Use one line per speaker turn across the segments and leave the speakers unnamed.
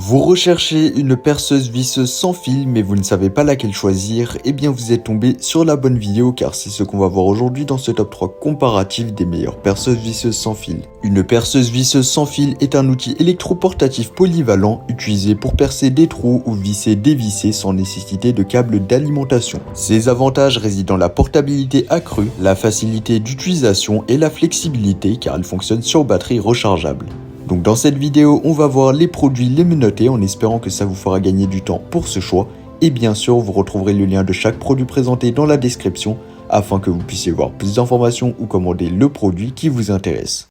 Vous recherchez une perceuse visseuse sans fil mais vous ne savez pas laquelle choisir, eh bien vous êtes tombé sur la bonne vidéo car c'est ce qu'on va voir aujourd'hui dans ce top 3 comparatif des meilleures perceuses visseuses sans fil. Une perceuse visseuse sans fil est un outil électroportatif polyvalent utilisé pour percer des trous ou visser dévisser sans nécessité de câble d'alimentation. Ses avantages résident dans la portabilité accrue, la facilité d'utilisation et la flexibilité car elle fonctionne sur batterie rechargeable. Donc dans cette vidéo, on va voir les produits, les menotter en espérant que ça vous fera gagner du temps pour ce choix. Et bien sûr, vous retrouverez le lien de chaque produit présenté dans la description afin que vous puissiez voir plus d'informations ou commander le produit qui vous intéresse.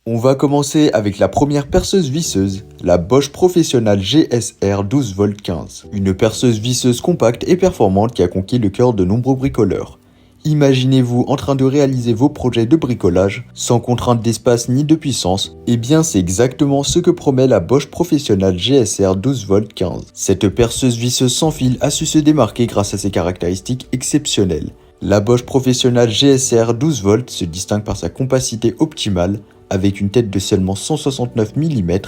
On va commencer avec la première perceuse visseuse, la Bosch Professional GSR 12V15. Une perceuse visseuse compacte et performante qui a conquis le cœur de nombreux bricoleurs. Imaginez-vous en train de réaliser vos projets de bricolage sans contrainte d'espace ni de puissance, et bien c'est exactement ce que promet la Bosch Professional GSR 12V15. Cette perceuse visseuse sans fil a su se démarquer grâce à ses caractéristiques exceptionnelles. La Bosch Professional GSR 12V se distingue par sa compacité optimale, avec une tête de seulement 169 mm.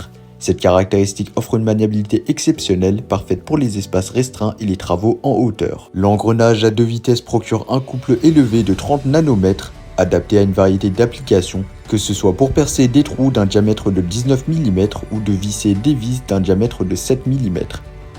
Cette caractéristique offre une maniabilité exceptionnelle, parfaite pour les espaces restreints et les travaux en hauteur. L'engrenage à 2 vitesses procure un couple élevé de 30 nanomètres, adapté à une variété d'applications, que ce soit pour percer des trous d'un diamètre de 19 mm ou de visser des vis d'un diamètre de 7 mm.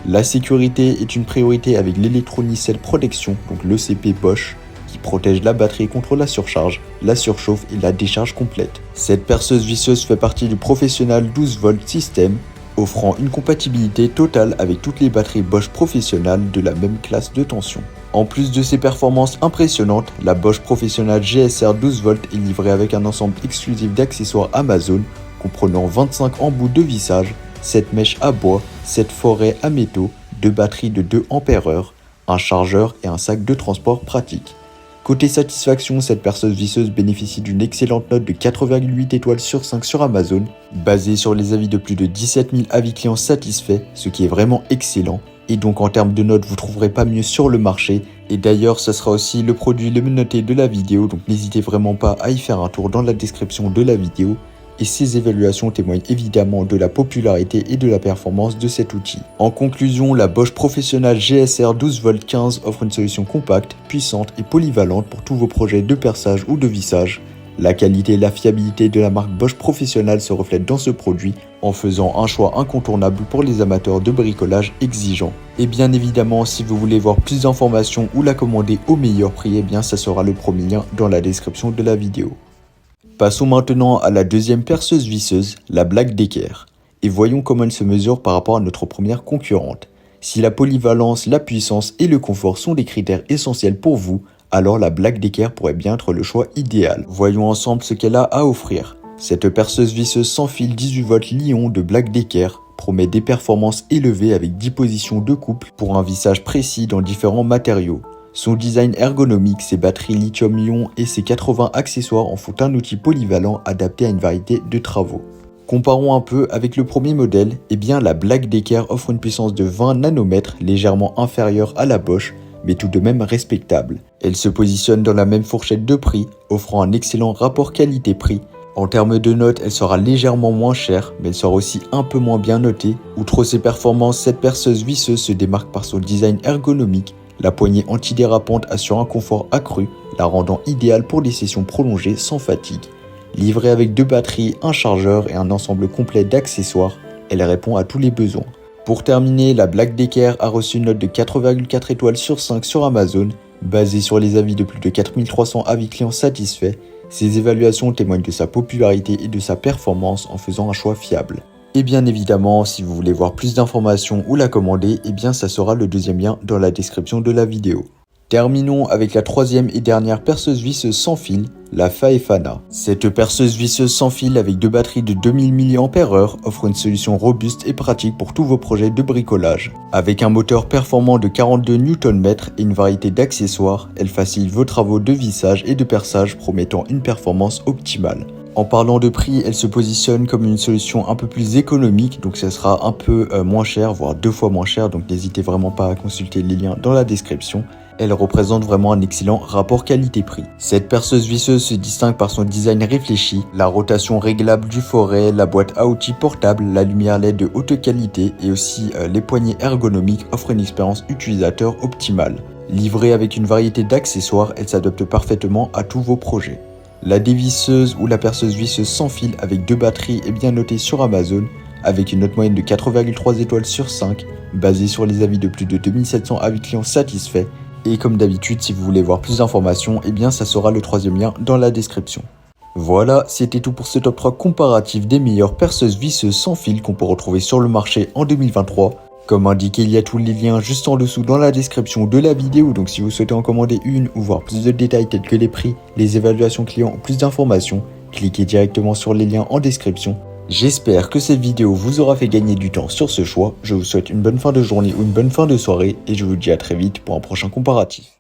La sécurité est une priorité avec l'Electronicell Protection, donc l'ECP Bosch, qui protège la batterie contre la surcharge, la surchauffe et la décharge complète. Cette perceuse visseuse fait partie du Professional 12V System, offrant une compatibilité totale avec toutes les batteries Bosch Professional de la même classe de tension. En plus de ses performances impressionnantes, la Bosch Professional GSR 12V est livrée avec un ensemble exclusif d'accessoires Amazon, comprenant 25 embouts de vissage, 7 mèches à bois, 7 forêts à métaux, 2 batteries de 2 Ah, un chargeur et un sac de transport pratique. Côté satisfaction, cette perceuse visseuse bénéficie d'une excellente note de 4,8 étoiles sur 5 sur Amazon, basée sur les avis de plus de 17 000 avis clients satisfaits, ce qui est vraiment excellent. Et donc en termes de notes, vous trouverez pas mieux sur le marché. Et d'ailleurs, ce sera aussi le produit le menotté de la vidéo, donc n'hésitez vraiment pas à y faire un tour dans la description de la vidéo. Et ces évaluations témoignent évidemment de la popularité et de la performance de cet outil. En conclusion, la Bosch Professional GSR 12V15 offre une solution compacte, puissante et polyvalente pour tous vos projets de perçage ou de vissage. La qualité et la fiabilité de la marque Bosch Professional se reflètent dans ce produit en faisant un choix incontournable pour les amateurs de bricolage exigeants. Et bien évidemment, si vous voulez voir plus d'informations ou la commander au meilleur prix, eh bien ça sera le premier lien dans la description de la vidéo. Passons maintenant à la deuxième perceuse visseuse, la Black Decker, et voyons comment elle se mesure par rapport à notre première concurrente. Si la polyvalence, la puissance et le confort sont des critères essentiels pour vous, alors la Black Decker pourrait bien être le choix idéal. Voyons ensemble ce qu'elle a à offrir. Cette perceuse visseuse sans fil 18V Li-ion de Black Decker promet des performances élevées avec 10 positions de couple pour un vissage précis dans différents matériaux. Son design ergonomique, ses batteries lithium-ion et ses 80 accessoires en font un outil polyvalent adapté à une variété de travaux. Comparons un peu avec le premier modèle, eh bien la Black Decker offre une puissance de 20 nanomètres légèrement inférieure à la Bosch, mais tout de même respectable. Elle se positionne dans la même fourchette de prix, offrant un excellent rapport qualité-prix. En termes de notes, elle sera légèrement moins chère, mais elle sera aussi un peu moins bien notée. Outre ses performances, cette perceuse visseuse se démarque par son design ergonomique. La poignée antidérapante assure un confort accru, la rendant idéale pour des sessions prolongées sans fatigue. Livrée avec 2 batteries, un chargeur et un ensemble complet d'accessoires, elle répond à tous les besoins. Pour terminer, la Black Decker a reçu une note de 4,4 étoiles sur 5 sur Amazon, basée sur les avis de plus de 4300 avis clients satisfaits. Ces évaluations témoignent de sa popularité et de sa performance en faisant un choix fiable. Et bien évidemment, si vous voulez voir plus d'informations ou la commander, eh bien ça sera le deuxième lien dans la description de la vidéo. Terminons avec la troisième et dernière perceuse visseuse sans fil, la Faefana. Cette perceuse visseuse sans fil avec 2 batteries de 2000 mAh offre une solution robuste et pratique pour tous vos projets de bricolage. Avec un moteur performant de 42 Nm et une variété d'accessoires, elle facilite vos travaux de vissage et de perçage promettant une performance optimale. En parlant de prix, elle se positionne comme une solution un peu plus économique, donc ça sera un peu moins cher, voire 2 fois moins cher, donc n'hésitez vraiment pas à consulter les liens dans la description. Elle représente vraiment un excellent rapport qualité-prix. Cette perceuse visseuse se distingue par son design réfléchi, la rotation réglable du forêt, la boîte à outils portable, la lumière LED de haute qualité et aussi les poignées ergonomiques offrent une expérience utilisateur optimale. Livrée avec une variété d'accessoires, elle s'adapte parfaitement à tous vos projets. La dévisseuse ou la perceuse visseuse sans fil avec 2 batteries est bien notée sur Amazon, avec une note moyenne de 4,3 étoiles sur 5, basée sur les avis de plus de 2700 avis clients satisfaits. Et comme d'habitude, si vous voulez voir plus d'informations, eh bien ça sera le 3e lien dans la description. Voilà, c'était tout pour ce top 3 comparatif des meilleures perceuses visseuses sans fil qu'on peut retrouver sur le marché en 2023. Comme indiqué, il y a tous les liens juste en dessous dans la description de la vidéo, donc si vous souhaitez en commander une ou voir plus de détails tels que les prix, les évaluations clients ou plus d'informations, cliquez directement sur les liens en description. J'espère que cette vidéo vous aura fait gagner du temps sur ce choix, je vous souhaite une bonne fin de journée ou une bonne fin de soirée et je vous dis à très vite pour un prochain comparatif.